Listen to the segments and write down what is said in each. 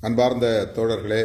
அன்பார்ந்த தோழர்களே,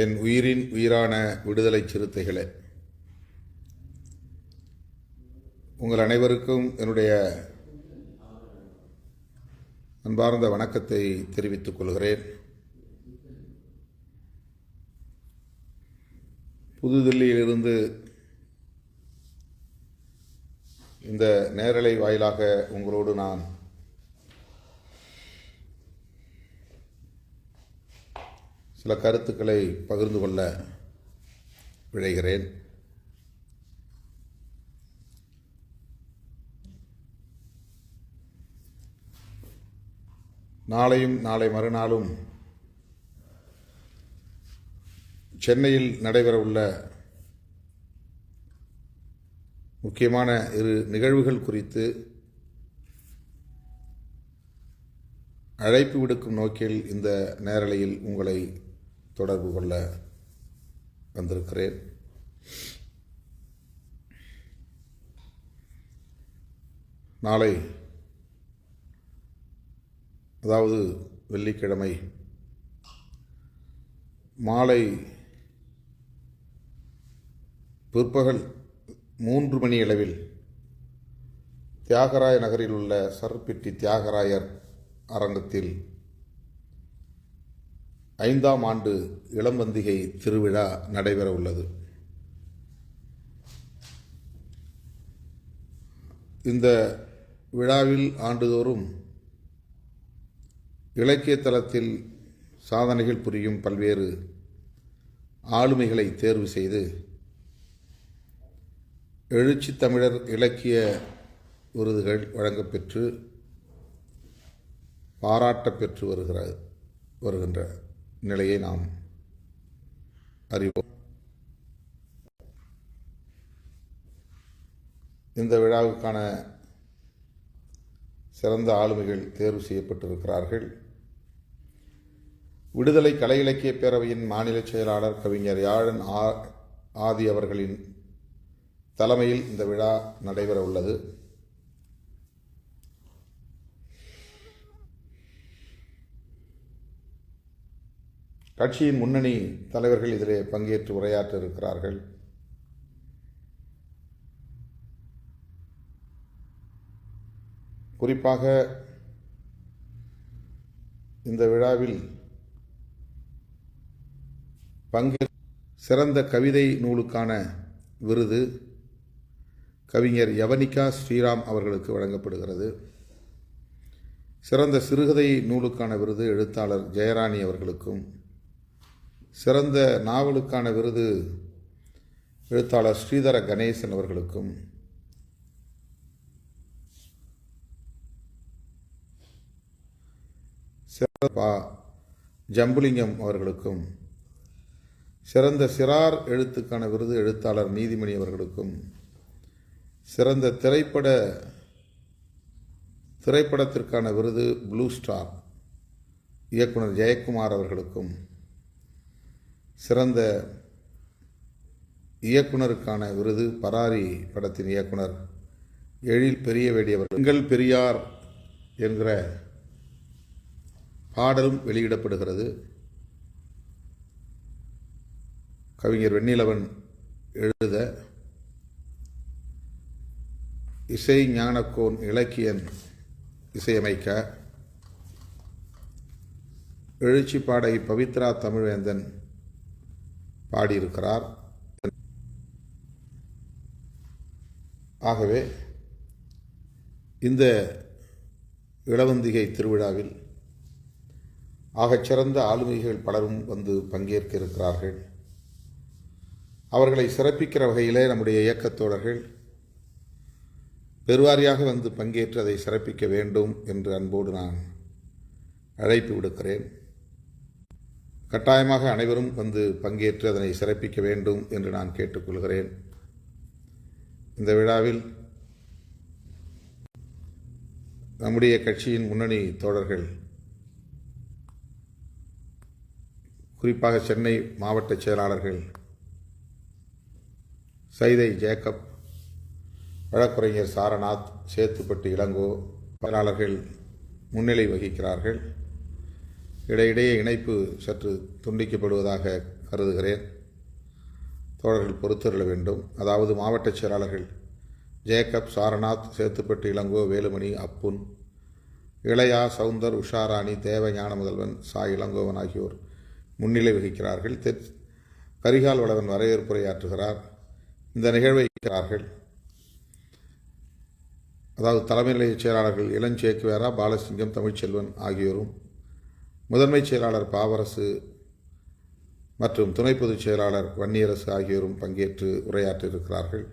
என் உயிரின் உயிரான விடுதலை சிறுத்தைகளே, உங்கள் அனைவருக்கும் என்னுடைய அன்பார்ந்த வணக்கத்தை தெரிவித்துக் கொள்கிறேன். புதுதில்லியிலிருந்து இந்த நேரலை வாயிலாக உங்களோடு நான் சில கருத்துக்களை பகிர்ந்து கொள்ள விழைகிறேன். நாளையும் நாளை மறுநாளும் சென்னையில் நடைபெறவுள்ள முக்கியமான இரு நிகழ்வுகள் குறித்து அழைப்பு விடுக்கும் நோக்கில் இந்த நேரலையில் உங்களை தொடர்பு கொள்ள வந்திருக்கிறேன். நாளை, அதாவது வெள்ளிக்கிழமை மாலை பிற்பகல் 3 மணி அளவில் தியாகராய நகரில் உள்ள சர்பிட்டி தியாகராயர் அரங்கத்தில் 5ஆம் ஆண்டு இளம்பந்திகை திருவிழா நடைபெற உள்ளது. இந்த விழாவில் ஆண்டுதோறும் இலக்கிய தளத்தில் சாதனைகள் புரியும் பல்வேறு ஆளுமைகளை தேர்வு செய்து எழுச்சி தமிழர் இலக்கிய விருதுகள் வழங்கப்பெற்று பாராட்டப் பெற்று வருகின்ற நிலையை நாம் அறிவோம். இந்த விழாவுக்கான சிறந்த ஆளுமைகள் தேர்வு செய்யப்பட்டிருக்கிறார்கள். விடுதலை கலை இலக்கிய பேரவையின் மாநில செயலாளர் கவிஞர் யாழன் ஆதி அவர்களின் தலைமையில் இந்த விழா நடைபெற உள்ளது. கட்சியின் முன்னணி தலைவர்கள் இதிலே பங்கேற்று உரையாற்ற இருக்கிறார்கள். குறிப்பாக இந்த விழாவில் சிறந்த கவிதை நூலுக்கான விருது கவிஞர் யவனிகா ஸ்ரீராம் அவர்களுக்கு வழங்கப்படுகிறது. சிறந்த சிறுகதை நூலுக்கான விருது எழுத்தாளர் ஜெயராணி அவர்களுக்கும், சிறந்த நாவலுக்கான விருது எழுத்தாளர் ஸ்ரீதர கணேசன் அவர்களுக்கும், ஜம்புலிங்கம் அவர்களுக்கும், சிறந்த சிறார் எழுத்துக்கான விருது எழுத்தாளர் நீதிமணி அவர்களுக்கும், சிறந்த திரைப்படத்திற்கான விருது ப்ளூ ஸ்டார் இயக்குனர் ஜெயக்குமார் அவர்களுக்கும், சிறந்த இயக்குனருக்கான விருது பராரி படத்தின் இயக்குனர் எழில் பெரியவேடி அவர்கள். எங்கள் பெரியார் என்கிற பாடலும் வெளியிடப்படுகிறது. கவிஞர் வெண்ணிலவன் எழுத, இசை ஞானக்கோன் இலக்கியன் இசையமைக்க, எழுச்சி பாடகி பவித்ரா தமிழ்வேந்தன் பாடியிருக்கிறார். ஆகவே இந்த இளவந்திகை திருவிழாவில் ஆகச்சிறந்த ஆளுமைகள் பலரும் வந்து பங்கேற்க இருக்கிறார்கள். அவர்களை சிறப்பிக்கிற வகையிலே நம்முடைய இயக்கத்தோழர்கள் பெருவாரியாக வந்து பங்கேற்று அதை சிறப்பிக்க வேண்டும் என்று அன்போடு நான் அழைப்பு விடுக்கிறேன். கட்டாயமாக அனைவரும் வந்து பங்கேற்று அதனை சிறப்பிக்க வேண்டும் என்று நான் கேட்டுக்கொள்கிறேன். இந்த விழாவில் நம்முடைய கட்சியின் முன்னணி தோழர்கள், குறிப்பாக சென்னை மாவட்ட செயலாளர்கள் சைதை ஜேக்கப், வழக்குரைஞர் சாரநாத், சேத்துப்பட்டு இளங்கோ செயலாளர்கள் முன்னிலை வகிக்கிறார்கள். இடையிடையே இணைப்பு சற்று துண்டிக்கப்படுவதாக கருதுகிறேன். தோழர்கள் பொறுத்தருள வேண்டும். அதாவது மாவட்ட செயலாளர்கள் ஜேக்கப், சாரநாத், சேத்துப்பட்டு இளங்கோ, வேலுமணி, அப்புன், இளையா, சவுந்தர், உஷாராணி, தேவ, ஞானமுதல்வன், சா இளங்கோவன் ஆகியோர் முன்னிலை வகிக்கிறார்கள். கரிகால் வளவன் வரவேற்புரையாற்றுகிறார். இந்த நிகழ்வை இருக்கிறார்கள். அதாவது தலைமை நிலைய செயலாளர்கள் இளஞ்சேக்குவேரா, பாலசிங்கம், தமிழ்ச்செல்வன் ஆகியோரும், முதன்மை செயலாளர் பாவரசு மற்றும் துணை பொதுச் செயலாளர் வன்னியரசு ஆகியோரும் பங்கேற்று உரையாற்றியிருக்கிறார்கள்.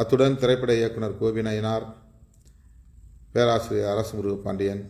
அத்துடன் திரைப்பட இயக்குனர் கோபிநயினார், பேராசிரியர் அரசு முருகப்பாண்டியன்,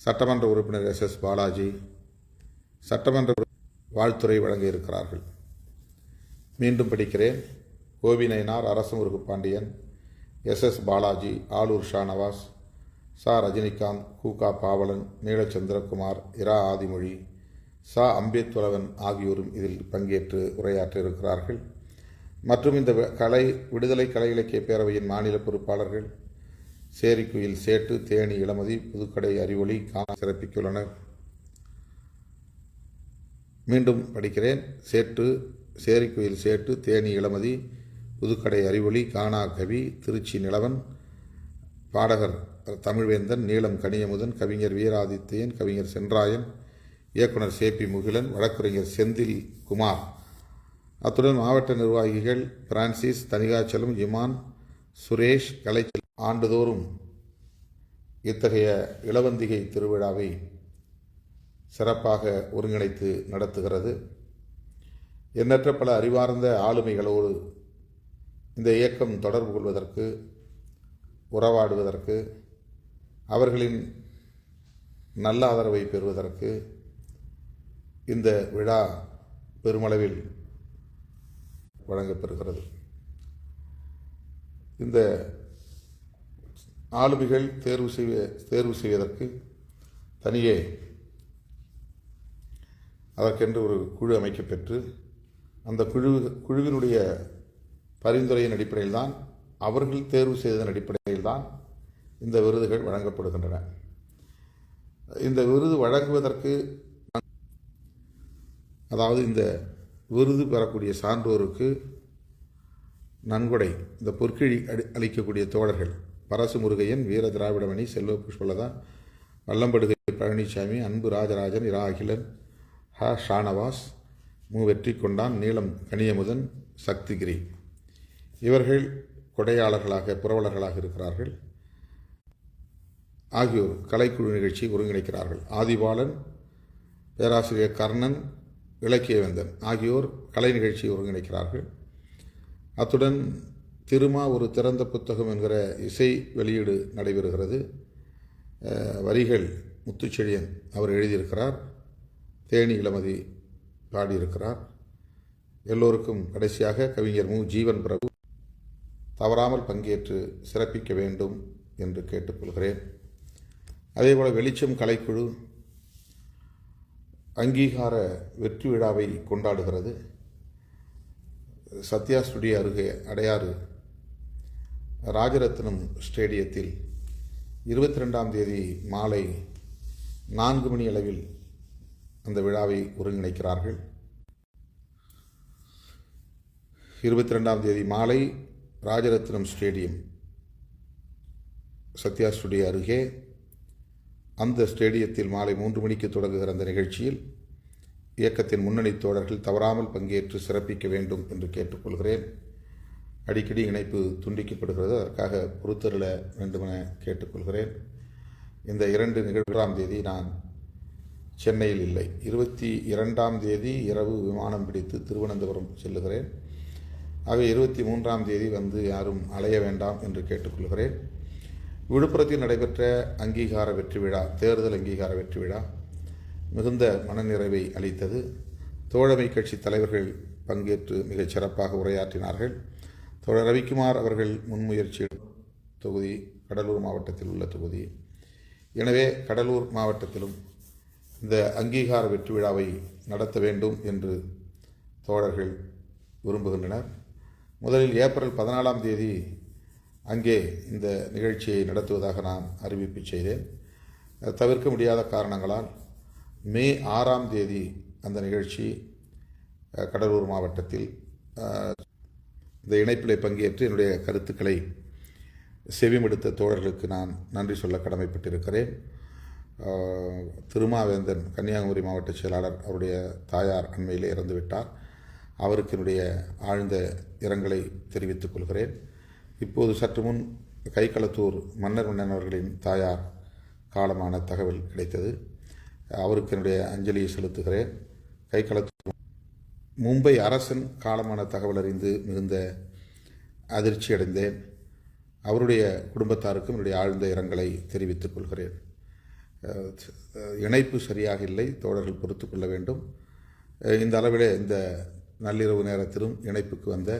சட்டமன்ற உறுப்பினர் SS பாலாஜி, சட்டமன்ற வாழ்த்துறை வழங்க இருக்கிறார்கள். மீண்டும் படிக்கிறேன். கோபிநயினார், அரசு முருகப்பாண்டியன், SS பாலாஜி, ஆலூர் ஷானவாஸ், சா ரஜினிகாந்த், கூகா பாவலன், நீலச்சந்திரகுமார், இரா ஆதிமொழி, சா அம்பேத்வரவன் ஆகியோரும் இதில் பங்கேற்று உரையாற்ற இருக்கிறார்கள். மற்றும் இந்த விடுதலை கலை இலக்கிய பேரவையின் மாநில பொறுப்பாளர்கள் சேரிக்குயில் சேட்டு, தேனி இளமதி, புதுக்கடை அறிவொளி சிறப்பித்துள்ளனர். மீண்டும் படிக்கிறேன். சேரிக்குயில் சேட்டு, தேனி இளமதி, புதுக்கடை அறிவொளி, கானா கவி, திருச்சி நிலவன், பாடகர் தமிழ்வேந்தன், நீலம் கனியமுதன், கவிஞர் வீராதித்யன், கவிஞர் சென்றாயன், இயக்குனர் CP முகிலன், வழக்கறிஞர் செந்தில் குமார், அத்துடன் மாவட்ட நிர்வாகிகள் பிரான்சிஸ், தனிகாச்சலம், இமான், சுரேஷ், கலைச்சல் ஆண்டுதோறும் இத்தகைய இளவந்திகை திருவிழாவை சிறப்பாக ஒருங்கிணைத்து நடத்துகிறது. எண்ணற்ற பல அறிவார்ந்த ஆளுமைகளோடு இந்த இயக்கம் தொடர்பு கொள்வதற்கு, உறவாடுவதற்கு, அவர்களின் நல்ல ஆதரவை பெறுவதற்கு இந்த விழா பெருமளவில் வழங்கப்பெறுகிறது. இந்த ஆளுமைகள் தேர்வு செய்வதற்கு தனியே அதற்கென்று ஒரு குழு அமைக்கப்பெற்று அந்த குழுவினுடைய பரிந்துரையின் அடிப்படையில் தான், அவர்கள் தேர்வு செய்ததன் அடிப்படையில் தான் இந்த விருதுகள் வழங்கப்படுகின்றன. இந்த விருது வழங்குவதற்கு, அதாவது இந்த விருது பெறக்கூடிய சான்றோருக்கு நன்கொடை, இந்த பொற்கிழி அளிக்கக்கூடிய தோழர்கள் பரசு முருகையன், வீர திராவிடமணி, செல்வ புஷ்பலதா, வல்லம்படுகை பழனிசாமி, அன்பு ராஜராஜன், இரா அகிலன், ஷானவாஸ், மு வெற்றி கொண்டான், நீலம் கனியமுதன், சக்திகிரி இவர்கள் கொடையாளர்களாக, புரவலர்களாக இருக்கிறார்கள். ஆகியோர் கலைக்குழு நிகழ்ச்சியை ஒருங்கிணைக்கிறார்கள். ஆதிபாலன், பேராசிரியர் கர்ணன், இலக்கியவேந்தன் ஆகியோர் கலை நிகழ்ச்சியை ஒருங்கிணைக்கிறார்கள். அத்துடன் திருமா ஒரு திறந்த புத்தகம் என்கிற இசை வெளியீடு நடைபெறுகிறது. வரிகள் முத்துச்செழியன் அவர் எழுதியிருக்கிறார், தேனி இளமதி பாடியிருக்கிறார். எல்லோருக்கும் கடைசியாக கவிஞர் மு ஜீவன் பிரபு தவறாமல் பங்கேற்று சிறப்பிக்க வேண்டும் என்று கேட்டுக்கொள்கிறேன். அதேபோல் வெளிச்சம் கலைக்குழு அங்கீகார வெற்றி விழாவை கொண்டாடுகிறது. சத்யா ஸ்டுடியோ அருகே அடையாறு ராஜரத்னம் ஸ்டேடியத்தில் 22ஆம் தேதி மாலை 4 மணி அளவில் அந்த விழாவை ஒருங்கிணைக்கிறார்கள். 22ஆம் தேதி மாலை ராஜரத்னம் ஸ்டேடியம், சத்யா ஸ்டுடியோ அருகே, அந்த ஸ்டேடியத்தில் மாலை 3 மணிக்கு தொடங்குகிற அந்த நிகழ்ச்சியில் இயக்கத்தின் முன்னணி தோழர்கள் தவறாமல் பங்கேற்று சிறப்பிக்க வேண்டும் என்று கேட்டுக்கொள்கிறேன். அடிக்கடி இணைப்பு துண்டிக்கப்படுகிறது, அதற்காக பொறுத்தருள வேண்டுமென கேட்டுக்கொள்கிறேன். இந்த 2 நிகழ்வாம் தேதி நான் சென்னையில் இல்லை. 22ஆம் தேதி இரவு விமானம் பிடித்து திருவனந்தபுரம் செல்லுகிறேன். ஆக 23ஆம் தேதி வந்து யாரும் அலைய வேண்டாம் என்று கேட்டுக்கொள்கிறேன். விழுப்புரத்தில் நடைபெற்ற அங்கீகார வெற்றி விழா, தேர்தல் அங்கீகார வெற்றி விழா மிகுந்த மனநிறைவை அளித்தது. தோழமை கட்சி தலைவர்கள் பங்கேற்று மிகச் சிறப்பாக உரையாற்றினார்கள். தோழர் ரவிக்குமார் அவர்கள் முன்முயற்சி தொகுதி கடலூர் மாவட்டத்தில் உள்ள தொகுதி. எனவே கடலூர் மாவட்டத்திலும் இந்த அங்கீகார வெற்றி விழாவை நடத்த வேண்டும் என்று தோழர்கள் விரும்புகின்றனர். முதலில் ஏப்ரல் 14ஆம் தேதி அங்கே இந்த நிகழ்ச்சியை நடத்துவதாக நான் அறிவிப்பு செய்தேன். தவிர்க்க முடியாத காரணங்களால் மே 6ஆம் தேதி அந்த நிகழ்ச்சி கடலூர் மாவட்டத்தில் இந்த இணைப்பிலே பங்கேற்று என்னுடைய கருத்துக்களை செவிமடுத்த தோழர்களுக்கு நான் நன்றி சொல்ல கடமைப்பட்டிருக்கிறேன். திருமாவேந்தன் கன்னியாகுமரி மாவட்ட செயலாளர், அவருடைய தாயார் அண்மையிலே இறந்துவிட்டார். அவருக்கு என்னுடைய ஆழ்ந்த இரங்கலை தெரிவித்துக் கொள்கிறேன். இப்போது சற்று முன் கைகளத்தூர் மன்னர் அவர்களின் தாயார் காலமான தகவல் கிடைத்தது. அவருக்கு என்னுடைய அஞ்சலியை செலுத்துகிறேன். கைகளத்தூர் மும்பை அரசன் காலமான தகவல் அறிந்து மிகுந்த அதிர்ச்சி அடைந்தேன். அவருடைய குடும்பத்தாருக்கும் என்னுடைய ஆழ்ந்த இரங்கலை தெரிவித்துக் கொள்கிறேன். இணைப்பு சரியாக இல்லை, தோழர்கள் பொறுத்து கொள்ள வேண்டும். இந்த அளவிலே இந்த நள்ளிரவு நேரத்திலும் இணைப்புக்கு வந்த